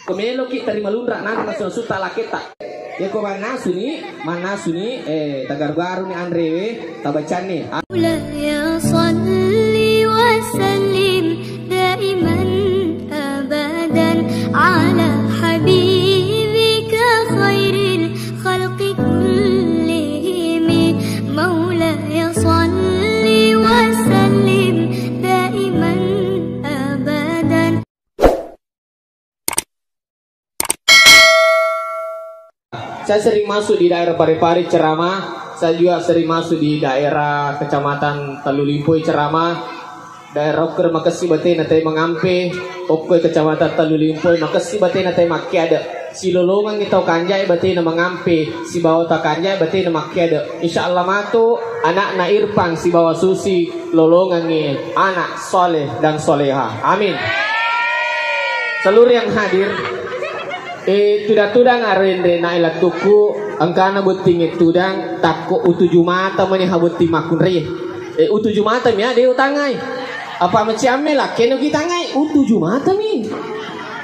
Komelo kita terima lundra nanti masuk suta laketa. Ya ko mana suni tagar baru ni Andre tabacan ni. Ya salli wa sallim daiman abadan ala habibika khairil khalqi kullihim. Maulaya salli wa sallim daiman abadan. Saya sering masuk di daerah Parepare ceramah. Saya juga sering masuk di daerah Kecamatan Talulimpoi ceramah. Daerah Oker makasih batin natai mengampe. Oker Kecamatan Talulimpoi makasih batin natai makai ada. Si lolongan kita kanjai batin na mengampe. Si bawa tak kanjai batin na makai ada. Insya Allah matu anak na Irfan si bawa susi lolongan ni anak soleh dan soleha. Amin. Seluruh yang hadir. Tudang arende na ila tuku angkana buting tudang takko utuju mata mani habuti makun re utuju mata mi ade utangai apa macam lah keno kitangai utuju mata mi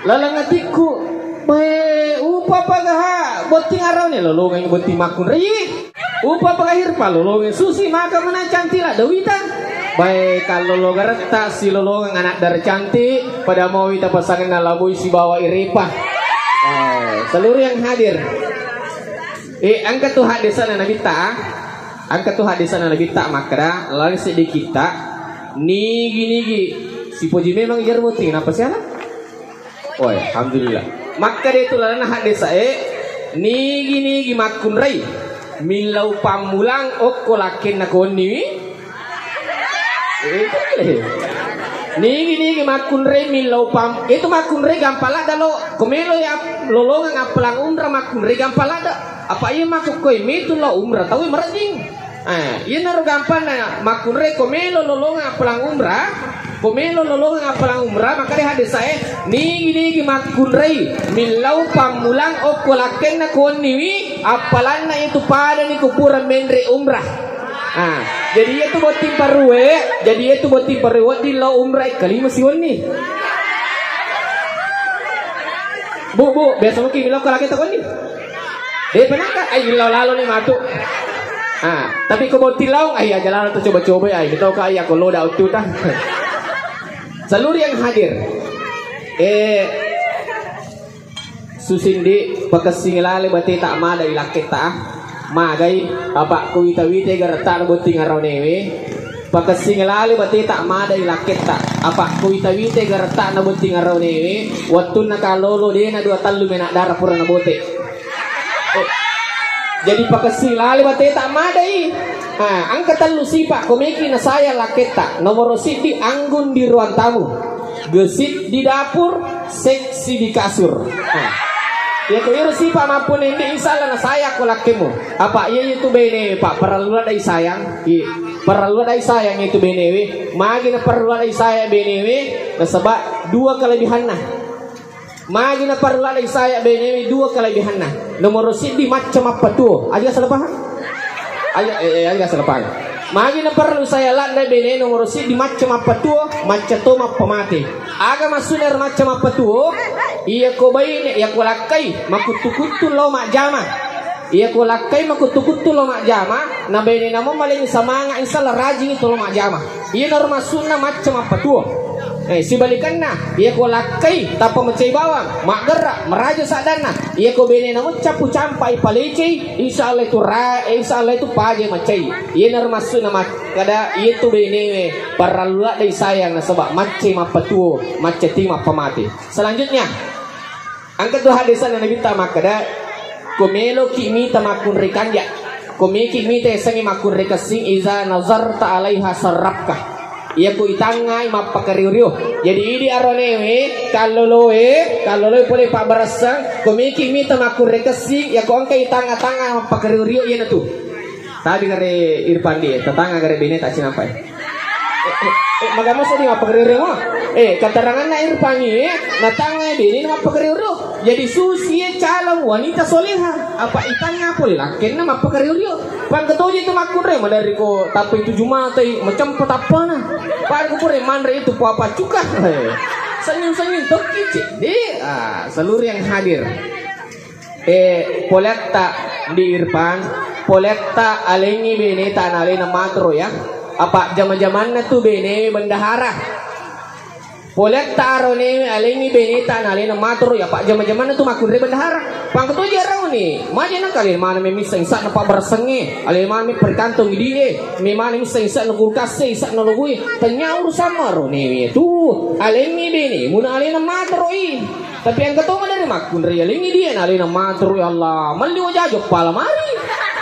lalang atiku bae upa pagaha buting arau ne lolongan buti makun re upa pagahir pa lolongan susi maka mana cantila dawita bae kalau lo garata si lolongan anak dar cantik pada mau ita pasangan nalabui si bawa iripa. Seluruh yang hadir, angkat tuh hadisan Nabi ta, angkat tuh hadisan Nabi ta makra, lalu sedikit kita, nigi si Poji memang jar buting, apa sih anak? Oh ya, alhamdulillah. Maka itu lalu hadis nigi makun rai, milau pamulang okolakin nakoni, nigi makun re milau pam itu makun re gampala dalo komelo ya lolongan apalang umrah makun re gampala da apa iya makuk koi mitu lo umrah tahu merajing iya naruh gampang na makun re komelo lolongan apalang umrah maka deh hadis saya nigi makun re milau pamulang okolaken na koniwi apalan na itu pada ni kupuran mendre umrah. Jadi itu buat tim parwe, di lo umrah kali masih wani. Bu, biasa mungkin bilang kalau kita wani. Pernah kan? Lalu nih matu. Tapi kau mau tilau, aja lalu tuh coba-coba ay. Kita kau ayah kalau dah utuh tah. Seluruh yang hadir, susindi pakasingilale bati tak mada ilaketa. Magai apa kuwita-wita garata buting araw newe pagkasingalali bati tak mada ilakit ta apa kuwita-wita garata na buting araw newe watun nakalolo din na 2 talu mena dara pura na bote jadi pagkasingalali bati tak mada ang katalu sipa kumiki na saya lakit ta nomor siti anggun di ruang tamu gesit di dapur seksi di kasur ya ko iro sipa maupun hindi isala na saya ko lakimu apa iya itu bene pak peralula dai sayang itu benewe magi na peralula dai saya benewe na saba 2 kelebihan na magi na peralula dai saya benewe 2 kelebihan na nomor sidi macam apa tuh aja selepahan aja selepahan magi na perlu saya landa bene nomor sidi macam apa tuh macam to mapamati aga masuner macam apa tuh iya ko bayi iya ko lakai makutukutu lo mak jama iya ko lakai makutukutu lo mak jama na bene namo maling samanga insala rajing itu lo mak jama iya norma sunna macam apa tuh sibalikan na iya ko lakai tapa macai bawang mak gerak meraja sadana iya ko bene namo capu campai palece insyaallah itu paje macai iya norma sunna mak kada itu bene paralula dai sayang na sebab macai mapatuo maceti mapamati. Selanjutnya angkat 2 hadisan Nabi ta makada komelo kimi tamakun rikanja komiki mi te sangi makun rikasing iza nazarta alaiha sarrafka iya ko itangai mapakariuryo jadi idi aronewe kaloloe pole pak barasang komiki mi tamakun rikasing ya ko angkai tanga mapakariuryo iya na tu tadi kare Irfan dia tetangga kare bene tak sinampai magamo sa di mapakariuryo mo katarangan na Irfan ni natanga bene na mapakariuryo jadi susi calon wanita soleha apa itanya pole lakin na mapakariuryo pan ketoje itu makure madari ko tapi 7 mata macam petapana pan ko pure manre itu apa cuka senyum-senyum tuh kicik di seluruh yang hadir. Poletta di Irfan, poletta alengi bene tanale na matro ya. Apa zaman-zamannya tuh bene bendahara. Poletta arone alengi bene tanale na matro ya. Pak zaman-zamannya tuh makunre bendahara. Pang ketu jarang nih. Maja kalian mana memisah insak na pak bersenge. Alin mana me perkantong di me mana misah insak na kulkas insak na lugui. Tanya urusan marone tuh alengi bene muna alin na matro Tapi yang ketemu dari makun real ini dia nalina matur ya Allah mali wajah pala mari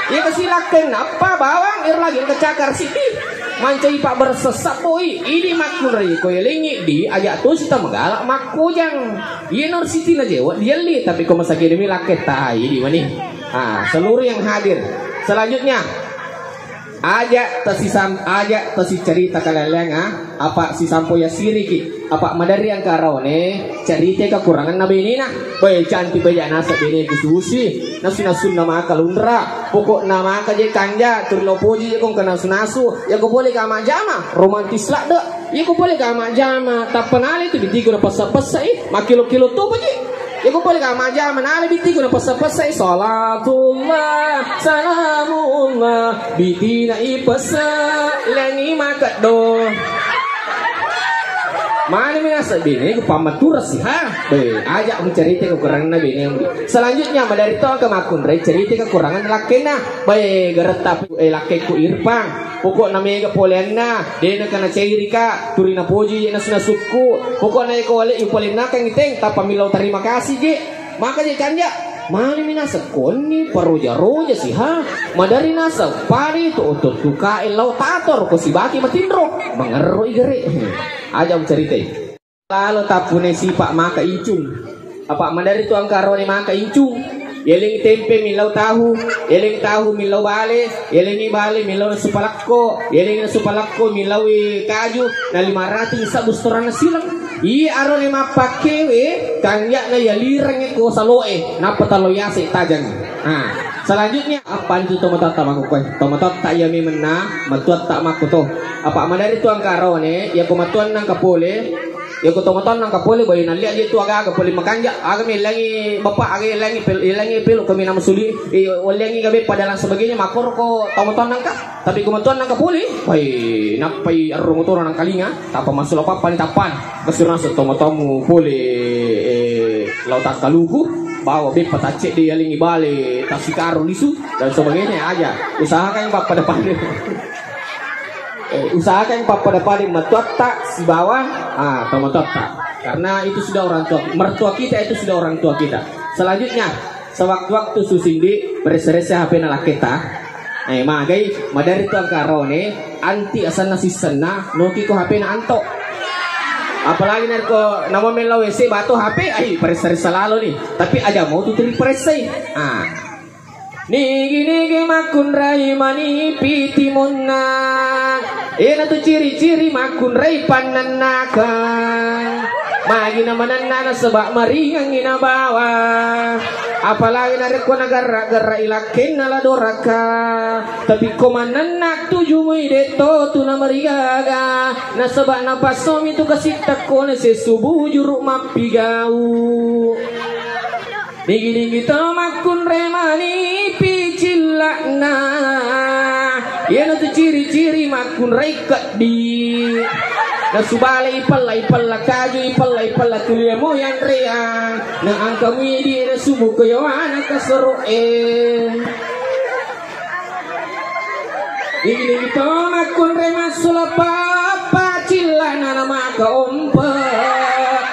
ya kesilakan apa bawang ir lagi kecakar siti mancai pak bersesap boy ini makun real ko yelingi di ajak tuh kita megalak makujang iya nur siti na jewa dia li tapi kau masa kini milaket tahi di mana seluruh yang hadir selanjutnya aja tesi cerita kalian apa si sampo ya siriki apa madari yang karone cerita kekurangan nabi ini nah baik cantik banyak nasa bini kususi nasu nama kalundra pokok nama kaje kanja turlo poji kong kena sunasu ya kau boleh kama jama romantis lah dek ya kau boleh kama jama tak penali itu ditigo na pesa-pesa makilo-kilo tuh poji ya kau boleh kama jama nali ditigo na pesa-pesa salatullah salamullah bitina ipesa lengi makat do mana minasa bini ku pamatura sih ajak mencerita kekurangan nabi ini selanjutnya dari itu ke makun rai cerita kekurangan lakena baik geretap lakeku Irfan pokok namanya kepoliana dia nak kena cerita turina poji nasuna suku pokok naik oleh ipolina kang iteng tapa milau terima kasih je maka je kanja mali minasa koni paroja-roja sih madari nasa pari tu otot tuka elau tator ko si baki matindro mengeru igere aja cerita lalu tapune si pak maka incung apa madari tu angkarone maka incung yeling tempe milau tahu milau bale yeling bale milau supalakko yeling supalakko milau kaju na 500 sa bustorana silang arone mapakewe kangya na yalirang ko saloe napatalo yase tajang selanjutnya apa itu tomatot makukoy tomatot tak yami mena matuat tak makuto apa madari tu angkarone ya kumatuan nang kapole ya ko tomaton nang kapole boy nali aja tu aga kapole makanja aga milangi bapak aga ilangi pelo kami nama suli walangi gabe padalang sebagainya makor ko tomaton nang ka tapi kumatuan nang kapole boy napai arungutor nang kalinga tapa masuk apa panitapan kesurna sa tomatomu pole lautak kaluku bawa be patacek dia lingi bale tasikaro lisu dan sebagainya aja usahakan bapak depan usahakan pada matuat tak si bawah tomatot tak karena itu sudah orang tua mertua kita itu sudah orang tua kita selanjutnya sewaktu-waktu susindi beres-beres HP nala kita magai madari tu angkarone anti asana sisena noki ko HP na anto apalagi narko nama melo WC batu HP beres-beres selalu nih tapi aja mau tutup presai Nigi makun rai mani piti monna tu ciri-ciri makun rai pananaka magi namanana sebab maringang ina bawa apalagi nareko negara-negara ilaken nala doraka tapi komanana tuju muideto tu namarigaga na sebab napasomi tu kasita kone sesubu juruk mapigau Nigi to makun remani picilakna Yana tu ciri-ciri makun reikat di Na subala ipala kaju ipala tulia mo yang reang Na angka midi na subu kayawana kaseroen Nigi to makun remasula papa cilana nama kaompat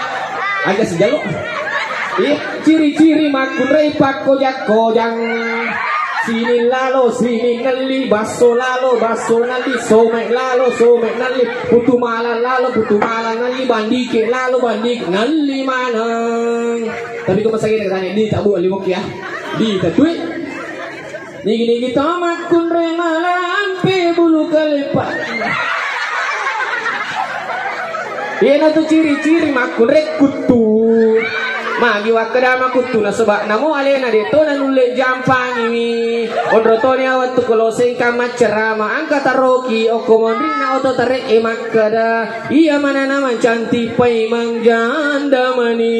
Agak sejaluk ciri-ciri makun repak kojak-kojang sini lalo sini nali baso nali somek nali putu malan nali bandike lalo bandik nali manang tapi kau masih kena tanya di tak buat limok ya di tatui nigi to makun remalan pe bulu kelepak Ina tu ciri-ciri makun rek kutu magi wakada makutuna sebab namo alena de to nanule jampang ini ondrotoni awat tu closing kamat cerama angka taroki okomondrina oto tarik emakada iya mana nama cantik pai mangjanda mani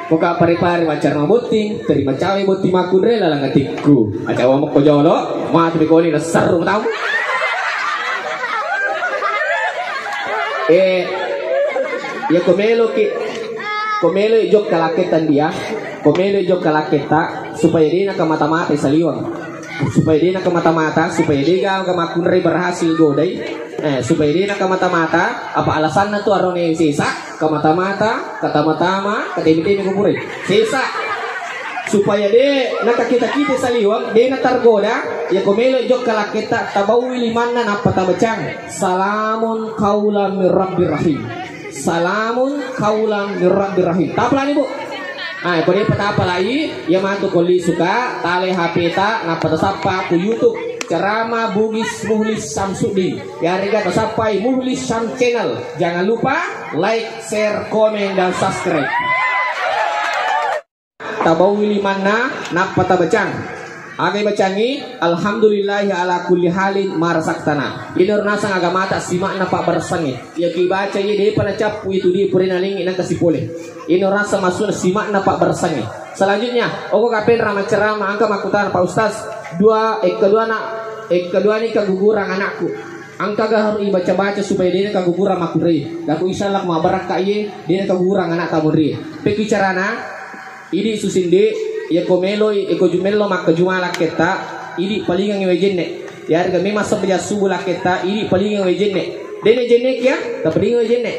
Poka pare-pare wajar mabuting, terima cawe buti makun rela lang atikku. Aja wa mo ko jolo, mati be koli na sarung tahu. Ya komelo jok kalaketan dia, komelo jok kalaketa supaya dia nak mata-mata saliwang. Supaya dia nak mata-mata, supaya dia ga makun re berhasil godai. Supaya dia nak mata-mata, apa alasan na tu arone sisa, mata-mata, kata mata-mata, kata ini kuburi. Sisa supaya dia nak kita saliwang, dia nak tergoda, ya komelo jok kalaketa tabawi limanna napa tabacang. Salamun kaulam mir rabbir rahim. Salamun kaulam mir rabbir rahim. Taplan ibu. Kau dia apa lagi? Ya mantu koli suka tale HP ta napa tasapa ku YouTube ceramah Bugis Muhlis Samsudin. Ya rega tasapai Muhlis Sam channel. Jangan lupa like, share, komen dan subscribe. Tabawi mana napa tabacang. Agai bacangi alhamdulillahi ala kulli halin marasaktana. Inor nasang agama ta simak na pa barsangi. Ya ki baca ye de pala capu itu di purinaling inang kasipole. Inor rasa masuk simak na pa barsangi. Selanjutnya, oko kapen rama ceramah angka makutan Pak Ustaz. Kedua ni kagugurang anakku. Angka gahar i baca-baca supaya dia kagugurang makuri. Gaku insyaallah ma baraka ye dia kagugurang anak tamuri. Pekicarana ini susinde ya komelo eko jumelo mak jumala kita idi palingan ngewejenne ya harga memang sebeja subula kita idi palingan ngewejenne dene jenne kya ta palingan ngewejenne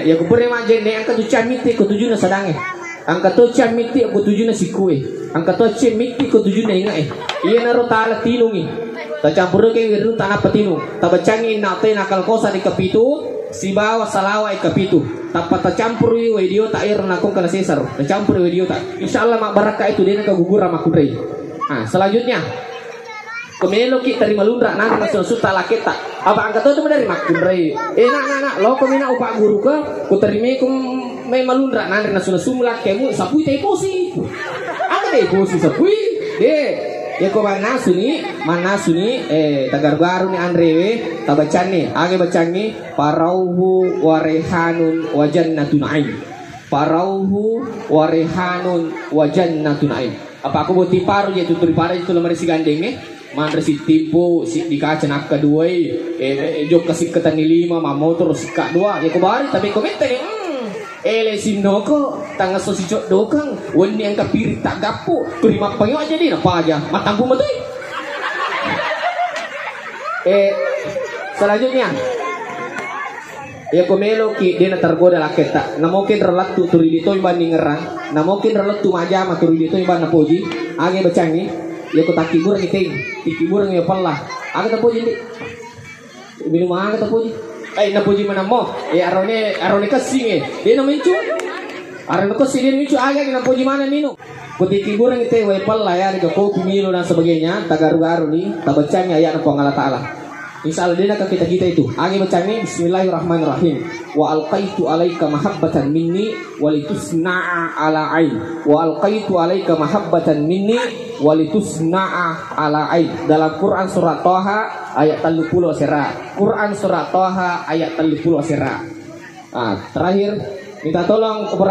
ya kupure ma jenne angka tu chamiti ko tujuna sadange angka tu chamiti ko tujuna sikue angka tu chamiti ko tujuna inga iya naro tala tinungi ta campur ke wiru tanah petinu ta bacangi nate nakal kosa di kapitu si bawa salawa kapitu tapat campur video tak air nakong kana sesar campur video tak insyaallah mak baraka itu dia kagugura makudrei. Selanjutnya komelo ki terima lundra nanti masuk suta laketa apa angkat itu dari makudrei nak lo komina upak guru ke ku terima ku may malundra nanti nasun sumulak kemu sapui tei posi angkat tei posi sapui ya ko mana suni tagar baru ni Andrewe tabacan ni age bacan ni parauhu warehanun wajannatun ain parauhu warehanun wajannatun ain apa aku buti paru je tuturi para itu lemari si gandeng ni man resi tipu si di kaca nak kedua jok kasih ketani 5 motor sikak 2 ya ko bari tapi komentar ni ele sinoko tanga sosicok dokang wani ang kapiri tak gapo terima payo aja di apa aja matampu mati. Selanjutnya ya komelo ki dia tergoda laketa namokin relatu turi dito iban ngerang namokin relatu maja maturi dito iban napoji age bacangi ya ko takibur ngiting tikibur ngi pala age tapoji di minum age tapoji napuji mana mo arone kasing dia no mincu arone kasing dia mincu aga napuji mana minu kutiki burang itu wepal lah ya ko pemilu dan sebagainya tagaru-garu ni tabacanya ayat ng Allah Taala insyaallah dia nak kita itu agi bacanya bismillahirrahmanirrahim wa alqaitu alaika mahabbatan minni walitusna'a ala ain wa alqaitu alaika mahabbatan minni walitusna'a ala ain dalam Quran surat Toha ayat 30 sera Quran surat Toha ayat 30 sera terakhir minta tolong kepada